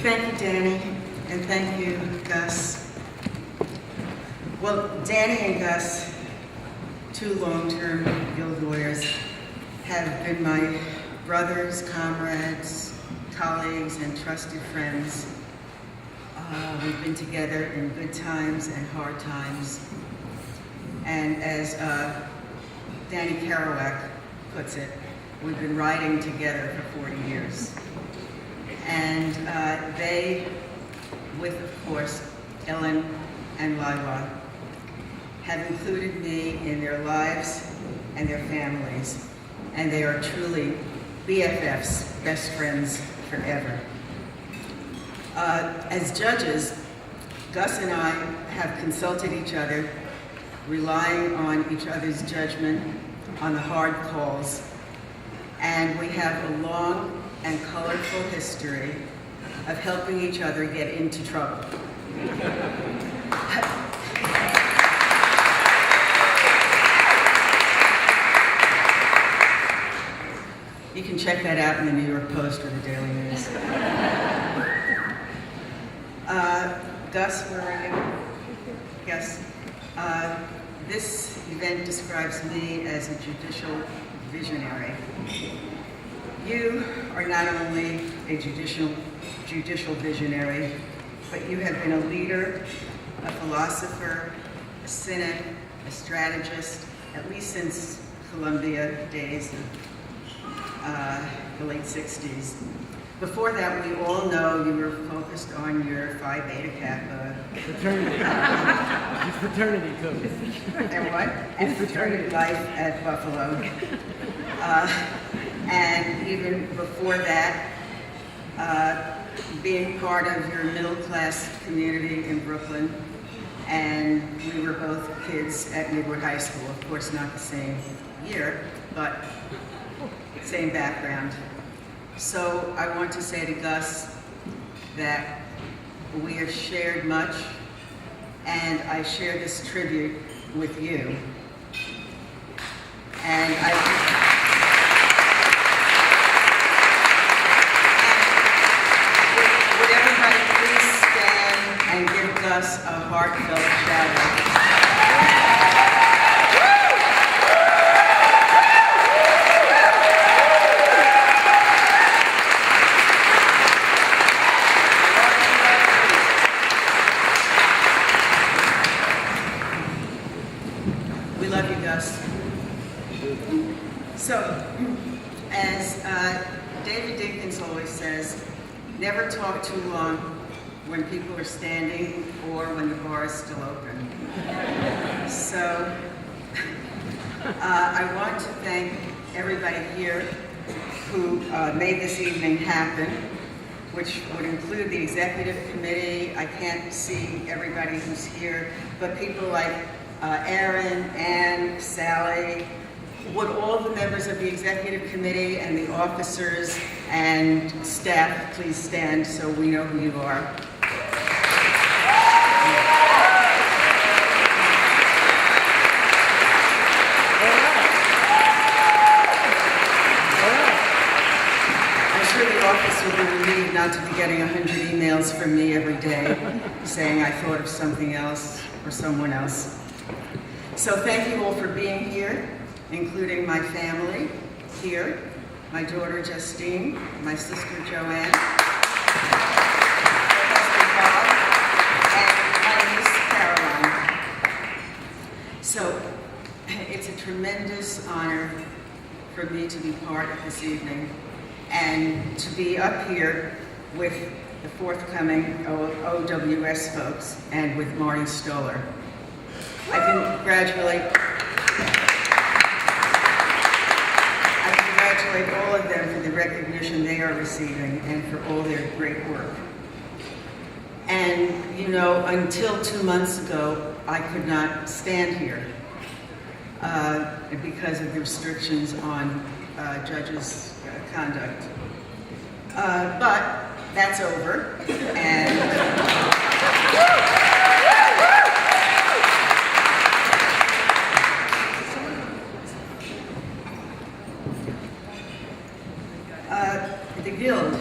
Thank you, Danny, and thank you, Gus. Well, Danny and Gus, two long-term Guild lawyers, have been my brothers, comrades, colleagues, and trusted friends. We've been together in good times and hard times. And as Danny Kerouac puts it, we've been riding together for 40 years. And they, with, of course, Ellen and Lila, have included me in their lives and their families. And they are truly BFFs, best friends forever. As judges, Gus and I have consulted each other, relying on each other's judgment on the hard calls. And we have a long and colorful history of helping each other get into trouble. You can check that out in the New York Post or the Daily News. Gus, where are you? Yes. This event describes me as a judicial visionary. You are not only a judicial visionary, but you have been a leader, a philosopher, a cynic, a strategist, at least since Columbia days of the late 60s. Before that, we all know you were focused on your Phi Beta Kappa. Fraternity. It's fraternity code. And what? And fraternity life at Buffalo. And even before that, being part of your middle-class community in Brooklyn. And we were both kids at Midwood High School. Of course, not the same year, but same background. So I want to say to Gus that we have shared much, and I share this tribute with you. And would everybody please stand and give Gus a heartfelt shout out. We love you, Gus. So, as David Dinkins always says, never talk too long when people are standing or when the bar is still open. So, I want to thank everybody here who made this evening happen, which would include the executive committee. I can't see everybody who's here, but people like Aaron, Ann, Sally, would all the members of the executive committee and the officers and staff please stand so we know who you are. I'm sure the office will be relieved not to be getting 100 emails from me every day saying I thought of something else or someone else. So thank you all for being here, including my family here, my daughter Justine, my sister Joanne, my husband Bob, and my niece Caroline. So it's a tremendous honor for me to be part of this evening and to be up here with the forthcoming OWS folks and with Marty Stoller. I congratulate all of them for the recognition they are receiving and for all their great work. And, you know, until 2 months ago, I could not stand here because of the restrictions on judges' conduct. But that's over, and the Guild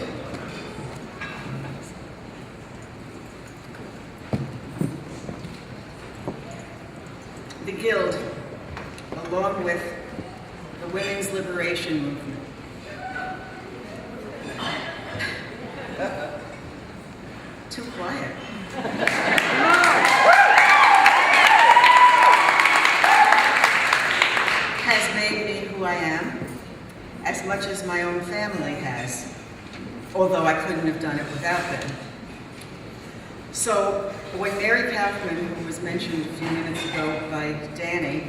restoration movement. Too quiet. Has made me who I am, as much as my own family has, although I couldn't have done it without them. So when Mary Kaufman, who was mentioned a few minutes ago by Danny,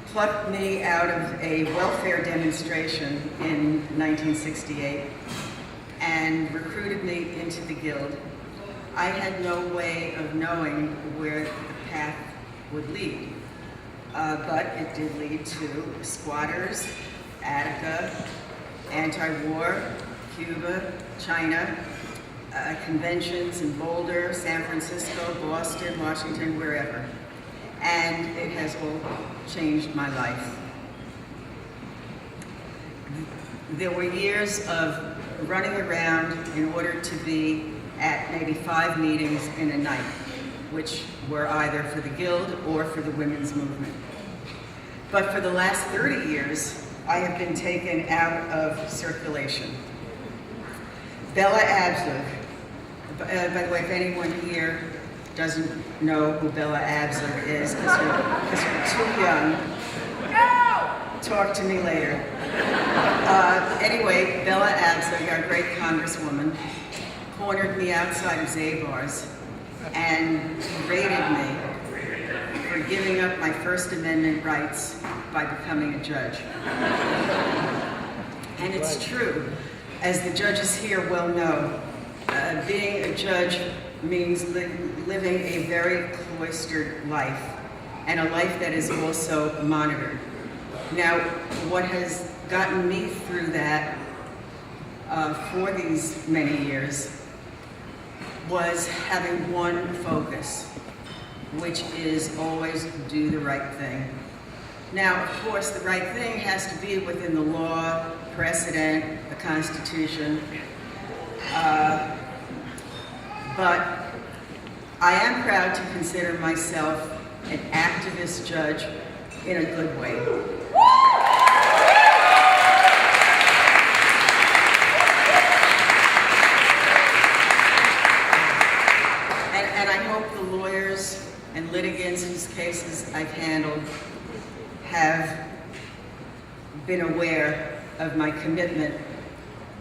plucked me out of a welfare demonstration in 1968 and recruited me into the Guild, I had no way of knowing where the path would lead. But it did lead to squatters, Attica, anti-war, Cuba, China, conventions in Boulder, San Francisco, Boston, Washington, wherever. And it has all changed my life. There were years of running around in order to be at maybe 5 meetings in a night, which were either for the Guild or for the women's movement. But for the last 30 years, I have been taken out of circulation. Bella Abzug, by the way, if anyone here doesn't know who Bella Abzug is, because you're too young, talk to me later. Anyway, Bella Abzug, our great congresswoman, cornered me outside of Zabar's and berated me for giving up my First Amendment rights by becoming a judge. And it's true, as the judges here well know, being a judge means living a very cloistered life, and a life that is also monitored. Now, what has gotten me through that for these many years was having one focus, which is always do the right thing. Now, of course, the right thing has to be within the law, precedent, the Constitution, but I am proud to consider myself an activist judge in a good way. And I hope the lawyers and litigants whose cases I've handled have been aware of my commitment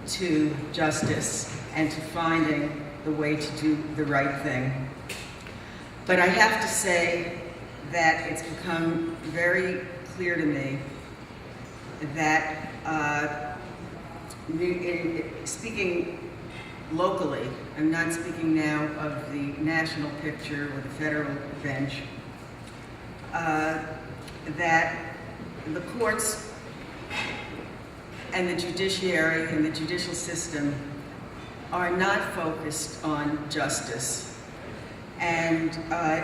to justice and to finding the way to do the right thing. But I have to say that it's become very clear to me that speaking locally, I'm not speaking now of the national picture or the federal bench, that the courts and the judiciary and the judicial system are not focused on justice. And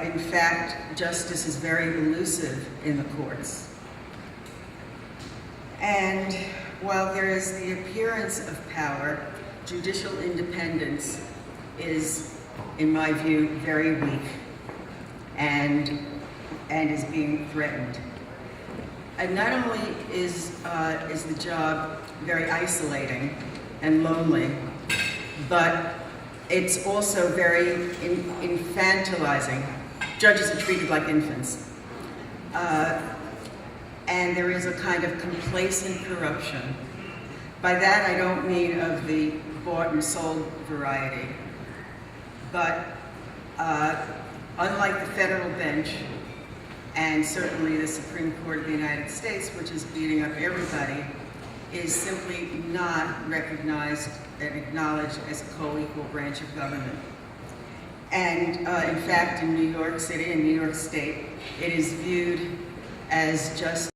in fact, justice is very elusive in the courts. And while there is the appearance of power, judicial independence is, in my view, very weak and is being threatened. And not only is the job very isolating and lonely, but it's also very infantilizing. Judges are treated like infants. And there is a kind of complacent corruption. By that, I don't mean of the bought and sold variety, but unlike the federal bench, and certainly the Supreme Court of the United States, which is beating up everybody, is simply not recognized and acknowledged as a co-equal branch of government. And in fact, in New York City and New York State, it is viewed as just